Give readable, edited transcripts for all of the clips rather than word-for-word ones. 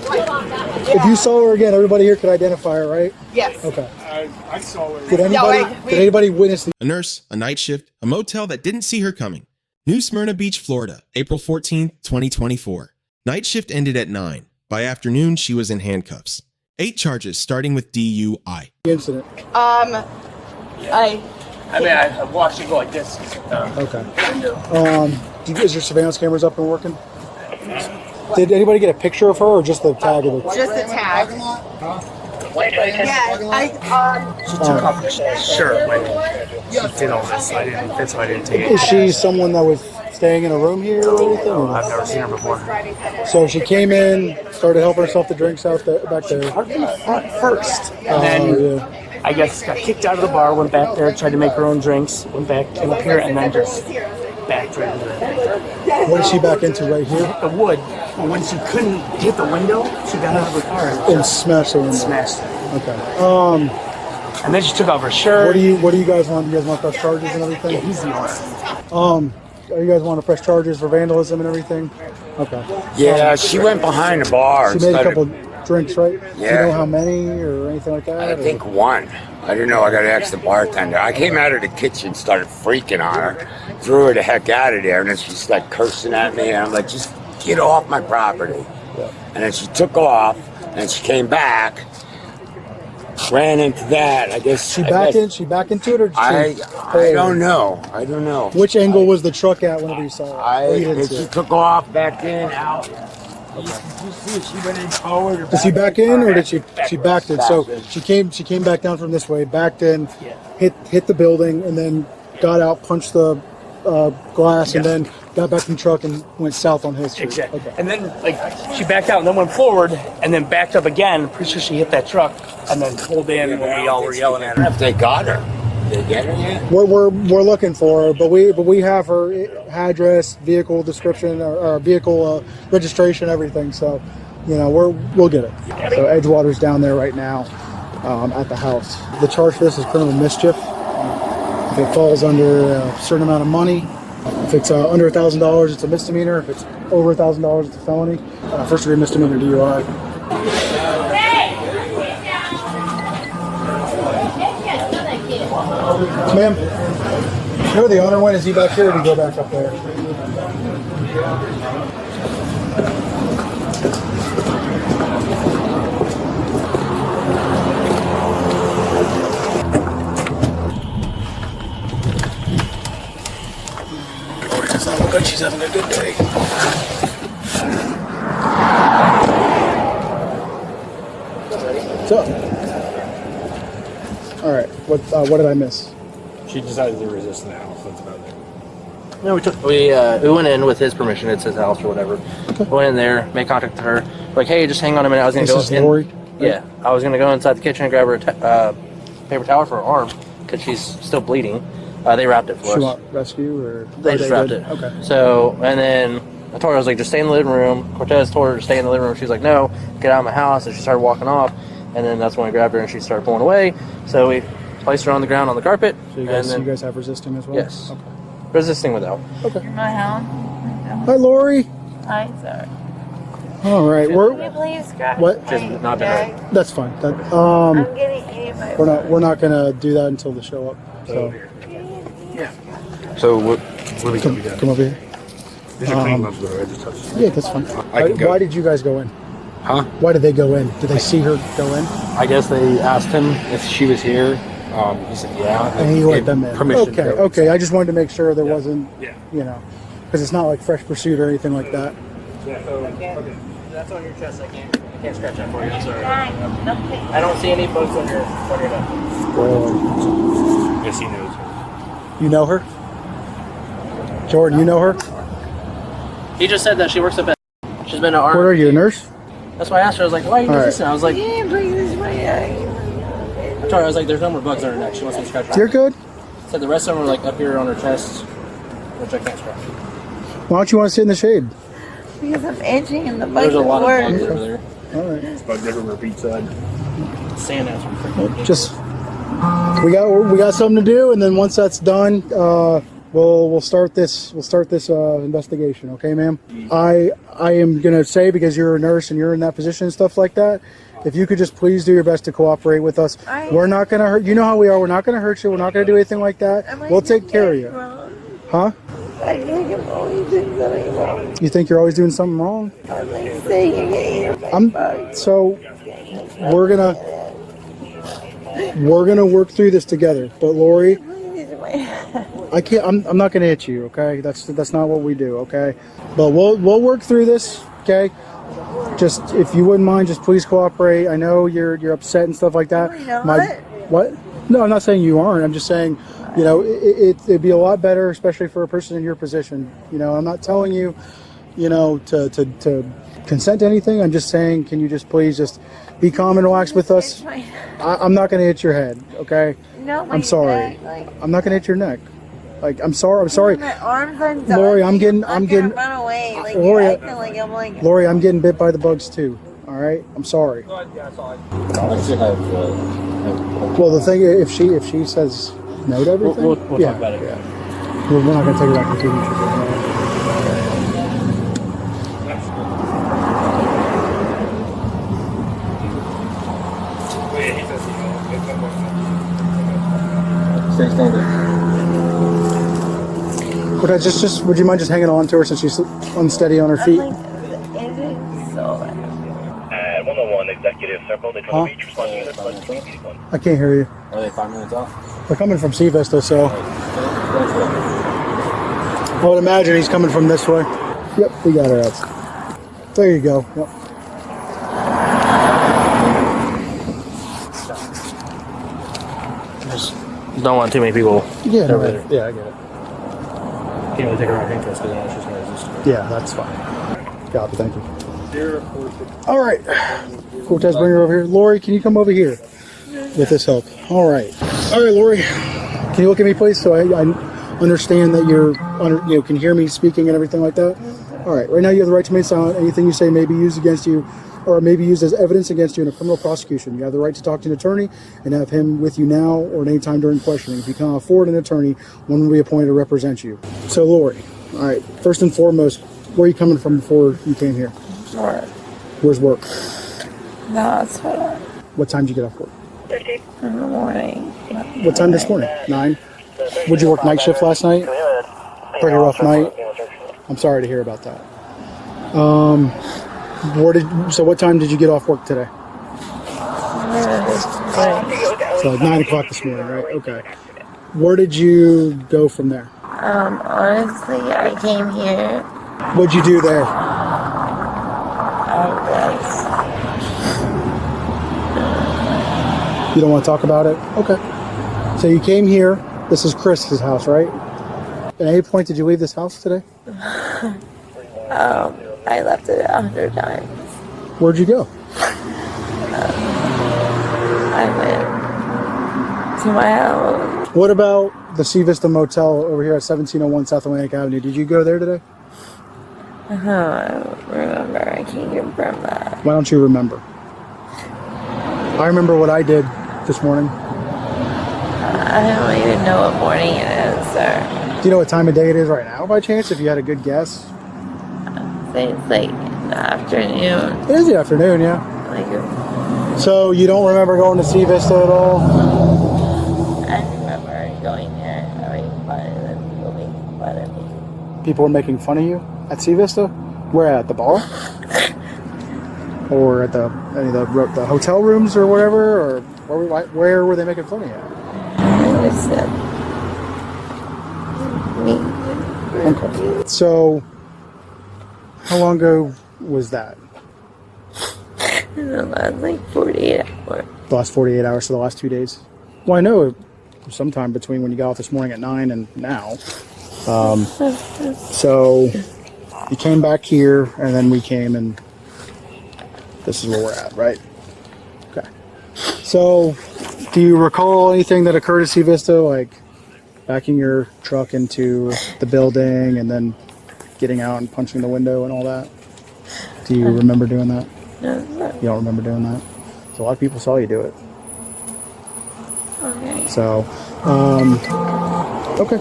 If you saw her again, everybody here could identify her, right? Yes. Okay. I saw her. Did anybody witness the... A nurse, a night shift, a motel that didn't see her coming. New Smyrna Beach, Florida, April 14th, 2024. Night shift ended at 9. By afternoon, she was in handcuffs. 8 charges, starting with DUI. incident? I watched it go like this. Okay. Is your surveillance cameras up and working? Did anybody get a picture of her or just the tag of it? just a tag. Yeah, She took off her shirt when she did all this. That's why I didn't take it. Is she someone that was staying in a room here or anything? I've never seen her before. So she came in, started helping herself to drinks back there. Parked in the front first, and then I guess got kicked out of the bar. Went back there, tried to make her own drinks. Went back, came up here, and then just backed right into it. What did she back into right here? The wood. And when she couldn't hit the window, she got out of the car And smashed the window. smashed it. Okay. And then she took off her shirt. What do you guys want? Do you guys want to press charges and everything? Yeah, he's the owner. Are you guys want to press charges for vandalism and everything? Okay. Yeah, she went behind the bar. She made a couple drinks, right? Yeah. Do you know how many or anything like that? I think one. I don't know. I got to ask the bartender. I came out of the kitchen, started freaking on her, threw her the heck out of there, and then she's like cursing at me, and I'm like, just get off my property. Yeah. And then she took off, and she came back, ran into that. I guess She backed into it, or did I don't know. I don't know. Which angle was the truck at whenever you saw it? Or you didn't see She it? took off, backed in, out. You see if she went in forward or Did she back in, or did she backed in? So Backed she came back down from this way, backed in, hit the building, and then got out, punched the glass, and then got back in the truck and went south on his street. Exactly. Okay. And then she backed out and then went forward and then backed up again. Pretty sure she hit that truck and then pulled in when we all were yelling at I don't know her. if they got her. Did they get her yet? We're looking for her, but we have her address, vehicle description, or vehicle registration, everything. So, we'll get it. So Edgewater's down there right now at the house. The charge for this is criminal mischief. If it falls under a certain amount of money, if it's under $1,000, it's a misdemeanor. If it's over $1,000, it's a felony. First degree misdemeanor DUI. Ma'am, you know where the owner went? Is he back here, or did he go back up there? Look like she's having a good day. So, all right. What did I miss? She decided to resist the house. That's about it. No, we went in with his permission. It's his house or whatever. Okay. Went in there, made contact with her. Like, hey, just hang on a minute. I was gonna This is Lori? Right? Yeah, I was gonna go inside the kitchen and grab her a paper towel for her arm because she's still bleeding. They wrapped it for us. She want rescue or? They just wrapped it. Okay. So, and then I told her, I was like, just stay in the living room. Cortez told her to stay in the living room. She's like, no, get out of my house. And she started walking off. And then that's when I grabbed her and she started pulling away. So we placed her on the ground on the carpet. So you guys have resisting as well? Yes. Okay. Resisting without. Okay. You're my hound. Hi, Lori. Hi, sorry. All right. Can you please scratch What? my Just not back? That's fine. I'm getting eaten by We're not gonna do that until the show up. So So what do we come over here. There's a clean up door. I just touched it. Yeah, that's fine. I can go. Why did you guys go in? Huh? Why did they go in? Did they see her go in? I guess they asked him if she was here. He said yeah. And he let them in. Permission to go. Okay. I just wanted to make sure there wasn't, Yeah. because it's not like fresh pursuit or anything like that. Yeah, that's on your chest. I can't scratch that for you. I'm sorry. Fine. I don't see any boats on your neck. Yes, he knows her. You know her? Jordan, you know her? He just said that she works at bed. She's been an arm. Where are you, a nurse? That's why I asked her. I was like, why are you All right. resisting? I was like, Yeah, bring this way. I told her, I was like, there's no more bugs on her neck. She wants me to scratch her. You're good? Said the rest of them were like up here on her chest, which I can't scratch. Why don't you want to sit in the shade? Because I'm itching and the There's bugs a lot of work. bugs over there. All right. Bugs everywhere, beach side. Sand ants are freaking. Just we got something to do, and then once that's done, we'll we'll start this investigation, okay, ma'am? I am gonna say, because you're a nurse and you're in that position and stuff like that, if you could just please do your best to cooperate with us. We're not gonna hurt you. Know how we are. We're not gonna hurt you. We're not gonna do anything like that. We'll take care of you. Huh? I think I'm always doing something wrong. You think you're always doing something wrong? I'm like saying you're getting So we're gonna work through this together. But Lori, I can't. I'm not gonna hit you. Okay, that's not what we do. Okay, but we'll work through this. Okay, just if you wouldn't mind, just please cooperate. I know you're upset and stuff like that. What? No, I'm not saying you aren't. I'm just saying, you know, it'd be a lot better, especially for a person in your position. You know, I'm not telling you, you know, to consent to anything. I'm just saying, can you just please just be calm and relax with us? I'm not gonna hit your head. Okay. No, I'm sorry. I'm not gonna hit your neck. Like, I'm sorry. My arms undone. Lori, I'm getting run away. Like, Lori, you're acting like I'm like. Lori, I'm getting bit by the bugs too. All right, I'm sorry. Well, the thing, if she says no to everything, we'll talk about it. Yeah. We're not gonna take it back to TV. Stay standing. Would I just would you mind just hanging on to her since she's unsteady on her feet? I'm like, it is so bad. 101 Executive Circle, they told me beach responding to this. I can't hear you. Are they 5 minutes off? They're coming from Sea Vista, so I would imagine he's coming from this way. Yep, we got her out. There you go. Yep. Just don't want too many people. Yeah, no, over there. yeah, I get it. Can't really take her out handcuffs because then she's going to resist. Yeah, that's fine. Got it, thank you. All right. Cortez, bring her over here. Lori, can you come over here with this help? All right. All right, Lori. Can you look at me, please, so I understand that you can hear me speaking and everything like that? All right. Right now, you have the right to remain silent. Anything you say may be used against you or may be used as evidence against you in a criminal prosecution. You have the right to talk to an attorney and have him with you now or at any time during questioning. If you cannot afford an attorney, one will be appointed to represent you. So, Lori, all right, first and foremost, where are you coming from before you came here? Work. Where's work? The hospital. What time did you get off work? In the morning. What time this morning? 9? Would you work night shift last night? Pretty rough night. I'm sorry to hear about that. So what time did you get off work today? So like 9 o'clock this morning, right? Okay. Where did you go from there? Honestly, I came here. What'd you do there? You don't want to talk about it? Okay. So you came here. This is Chris's house, right? At any point did you leave this house today? I left it 100 times. Where'd you go? I went to my house. What about the Sea Vista Motel over here at 1701 South Atlantic Avenue? Did you go there today? I don't remember. I can't confirm that. Why don't you remember? I remember what I did this morning. I don't even know what morning it is, sir. Do you know what time of day it is right now, by chance, if you had a good guess? It's like in the afternoon. It is the afternoon, yeah. Like, So you don't remember going to Sea Vista at all? I remember going there and having fun and then people making fun of me. People were making fun of you at Sea Vista? Where at the bar? Or at the hotel rooms or whatever? Or where were they making fun of you? I just said, me. Okay. So how long ago was that? In the last like 48 hours. The last 48 hours, so the last 2 days? Well, I know it was sometime between when you got off this morning at 9 and now. So you came back here, and then we came, and this is where we're at, right? Okay. So do you recall anything that occurred at Sea Vista, like backing your truck into the building and then getting out and punching the window and all that? Do you remember doing that? No, sir. You don't remember doing that? So a lot of people saw you do it. Okay. So, Okay.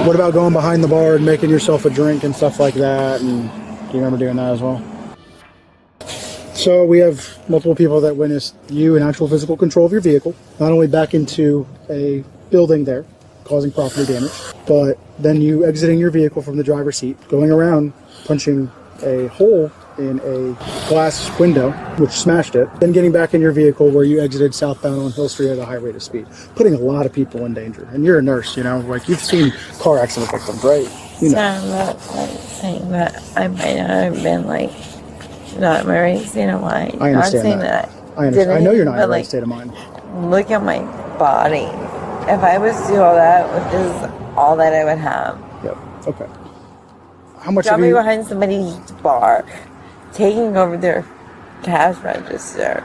What about going behind the bar and making yourself a drink and stuff like that? And do you remember doing that as well? So we have multiple people that witnessed you in actual physical control of your vehicle, not only back into a building there, causing property damage, but then you exiting your vehicle from the driver's seat, going around, punching a hole in a glass window, which smashed it, then getting back in your vehicle where you exited southbound on Hill Street at a high rate of speed, putting a lot of people in danger. And you're a nurse, you know, like you've seen car accident victims, right? You know. So I'm not like saying that I might not have been like not in my right state of mind. I understand not saying that. that. I understand. I know you're not in the but, right like, state of mind. Look at my body. If I was to do all that, this is all that I would have. Yep. Okay. How much Drop have me you... behind somebody's bar, taking over their cash register.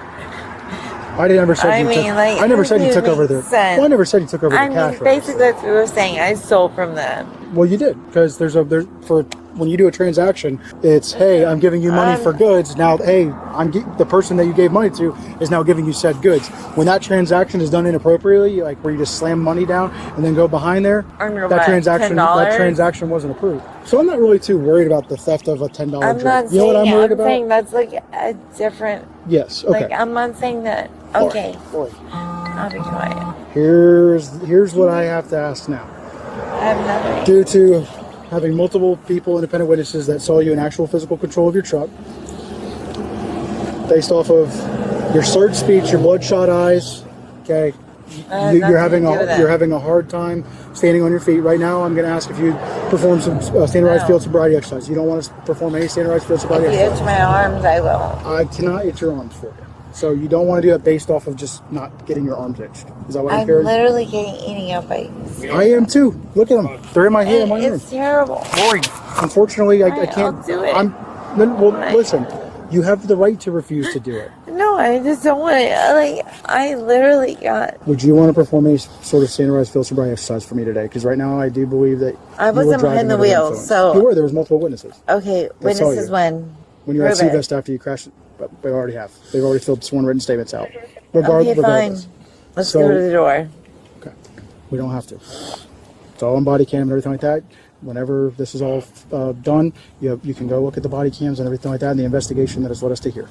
I never said you took... like, I never said you took over their... sense. Well, I never said you took over the cash basically register. that's what we were saying. I stole from them. Well, you did, because there's for when you do a transaction, it's, hey, I'm giving you money for goods. Now, hey, the person that you gave money to is now giving you said goods. When that transaction is done inappropriately, like where you just slam money down and then go behind there, that transaction wasn't approved. So I'm not really too worried about the theft of a $10 I'm drink. not You know what I'm worried I'm about? saying that's like a different. Yes. Okay. Like I'm not saying that. Okay. Lori. I'll be quiet. Here's what I have to ask now. I have nothing. Due to having multiple people, independent witnesses that saw you in actual physical control of your truck, based off of your slurred speech, your bloodshot eyes, okay, you're having a hard time standing on your feet right now. I'm going to ask if you perform some standardized field sobriety exercise. You don't want to perform any standardized field sobriety If you exercise. itch my arms, I will. I cannot itch your arms for you. So you don't want to do that based off of just not getting your arms itched. Is that what I'm hearing? I'm literally getting eaten up by. I am too. Look at them. They're in my hand. It's terrible. Lori, unfortunately, I can't. I'll do it. Listen. You have the right to refuse to do it. No, I just don't want it. Like I literally got. Would you want to perform any sort of standardized field sobriety exercise for me today? Because right now I do believe that I wasn't behind the wheel, so you were. There was multiple witnesses. Okay, witnesses when you were at C-Vest after you crashed. But they already have. They've already filled sworn written statements out. Okay, fine. Let's go to the door. Okay. We don't have to. It's all on body cam and everything like that. Whenever this is all done, you can go look at the body cams and everything like that and the investigation that has led us to here.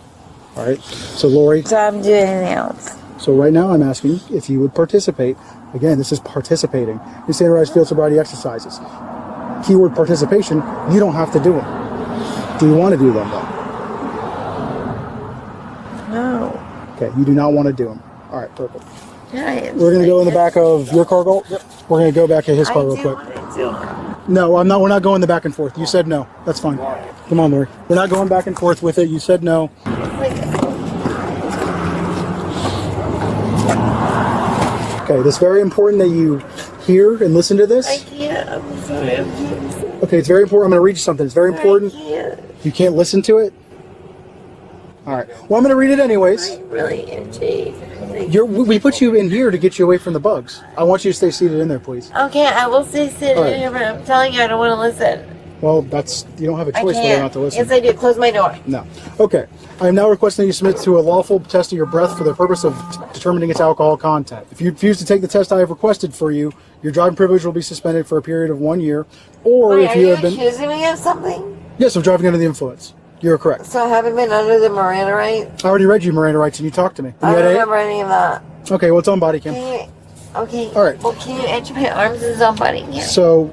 All right? So, Lori. So I'm doing anything else. So right now I'm asking if you would participate. Again, this is participating in standardized field sobriety exercises. Keyword participation, you don't have to do them. Do you want to do them, though? No. Okay, you do not want to do them. All right, perfect. Yeah, We're going to go in the back of your car. Yep. We're going to go back at his car real quick. No, I'm not. We're not going the back and forth. You said no. That's fine. Come on, Lori. We're not going back and forth with it. You said no. Okay, it's very important that you hear and listen to this. I can't. I'm sorry. Okay, it's very important. I'm going to read you something. It's very important. I can't. You can't listen to it? All right. Well, I'm going to read it anyways. I'm really itchy. We put you in here to get you away from the bugs. I want you to stay seated in there, please. Okay, I will stay sitting Right. here, but I'm telling you, I don't want to listen. Well, you don't have a I choice whether or not can't. to listen. Yes, I do. Close my door. No. Okay. I am now requesting that you submit to a lawful test of your breath for the purpose of determining its alcohol content. If you refuse to take the test I have requested for you, your driving privilege will be suspended for a period of 1 year. Or Wait, if you have are been... you accusing me of something? Yes, of driving under the influence. You're correct. So I haven't been under the Miranda rights? I already read you Miranda rights and you talked to me. I don't remember any of that. Okay, well, it's on body cam. Okay. All right. Well, can you itch my arms and somebody? Yeah. So,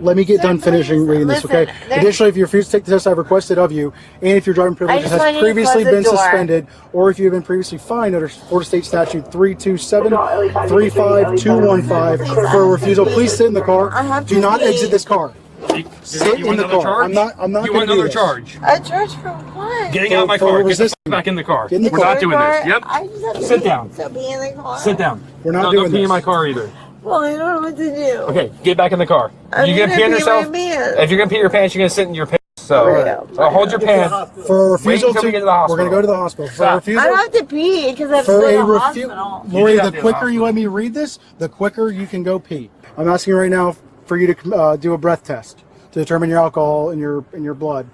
let me get done finishing reading this, okay? Additionally, if you refuse to take the test I've requested of you, and if your driving privilege has previously been suspended, or if you have been previously fined under Florida State Statute 327-35215 for a refusal, please sit in the car. Do not exit this car. Sit in the car. I'm not going to do this. You want another charge? A charge for what? Getting out of my car. Get the f- back in the car. Get in the We're car. not doing this. Yep. I just have to Sit pee. down. So be in the car. Sit down. We're not Don't doing pee this. in my car either. Well, I don't know what to do. Okay, get back in the car. I'm You gonna gonna pee on pee yourself? my pants. If you're gonna pee your pants, you're gonna sit in your pants. So, hold your pants. For a refusal until we get to the we're hospital. going to go to the hospital. For a Stop. refusal, I don't have to pee because I have to for go to a the hospital. Lori, You do have the to go to the quicker you let me read this, the quicker you can go pee. I'm asking right now for you to do a breath test to determine your alcohol in your blood.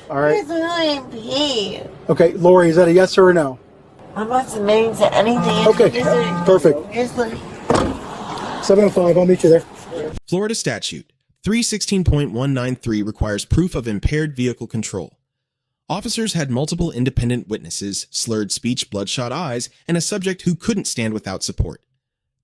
All right. It's really pee. Okay, Lori, is that a yes or a no? I'm not submitting to anything. Okay, perfect. Seriously. 7:05. I'll meet you there. Florida statute 316.193 requires proof of impaired vehicle control. Officers had multiple independent witnesses, slurred speech, bloodshot eyes, and a subject who couldn't stand without support.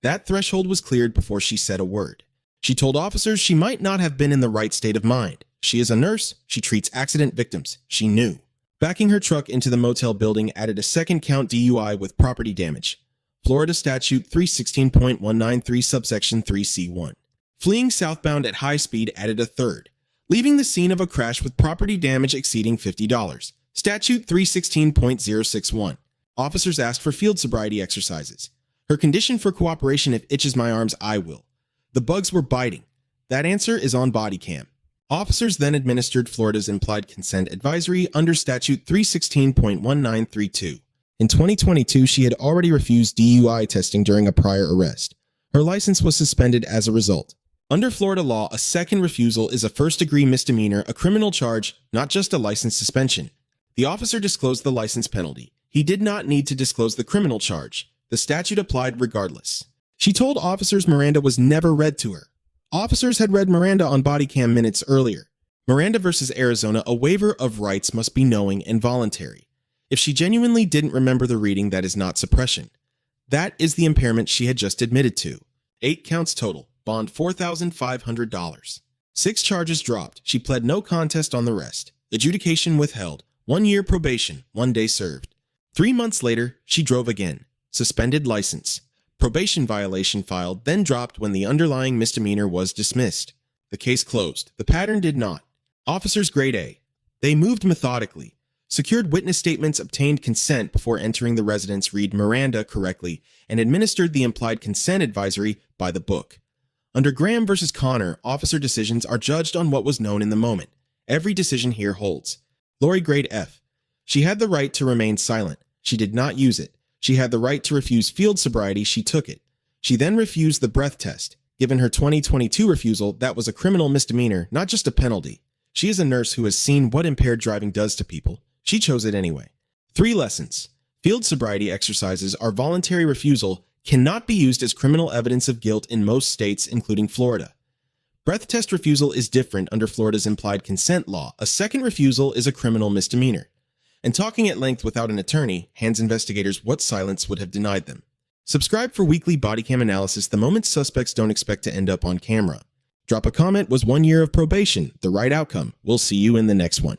That threshold was cleared before she said a word. She told officers she might not have been in the right state of mind. She is a nurse. She treats accident victims. She knew. Backing her truck into the motel building added a second count DUI with property damage. Florida statute 316.193 subsection 3C1. Fleeing southbound at high speed added a third. Leaving the scene of a crash with property damage exceeding $50. Statute 316.061. Officers asked for field sobriety exercises. Her condition for cooperation: if itches my arms, I will. The bugs were biting. That answer is on body cam. Officers then administered Florida's implied consent advisory under statute 316.1932. In 2022, she had already refused DUI testing during a prior arrest. Her license was suspended as a result. Under Florida law, a second refusal is a first-degree misdemeanor, a criminal charge, not just a license suspension. The officer disclosed the license penalty. He did not need to disclose the criminal charge. The statute applied regardless. She told officers Miranda was never read to her. Officers had read Miranda on body cam minutes earlier. Miranda versus Arizona, a waiver of rights must be knowing and voluntary. If she genuinely didn't remember the reading, that is not suppression. That is the impairment she had just admitted to. 8 counts total. Bond $4,500. 6 charges dropped. She pled no contest on the rest. Adjudication withheld. 1 year probation, 1 day served. 3 months later, she drove again. Suspended license. Probation violation filed, then dropped when the underlying misdemeanor was dismissed. The case closed. The pattern did not. Officers grade A. They moved methodically. Secured witness statements, obtained consent before entering the residence, read Miranda correctly, and administered the implied consent advisory by the book. Under Graham versus Connor, officer decisions are judged on what was known in the moment. Every decision here holds. Lori grade F. She had the right to remain silent. She did not use it. She had the right to refuse field sobriety. She took it. She then refused the breath test. Given her 2022 refusal, that was a criminal misdemeanor, not just a penalty. She is a nurse who has seen what impaired driving does to people. She chose it anyway. 3 lessons. Field sobriety exercises are voluntary refusal, cannot be used as criminal evidence of guilt in most states, including Florida. Breath test refusal is different under Florida's implied consent law. A second refusal is a criminal misdemeanor. And talking at length without an attorney hands investigators what silence would have denied them. Subscribe for weekly bodycam analysis the moment suspects don't expect to end up on camera. Drop a comment. Was 1 year of probation the right outcome? We'll see you in the next one.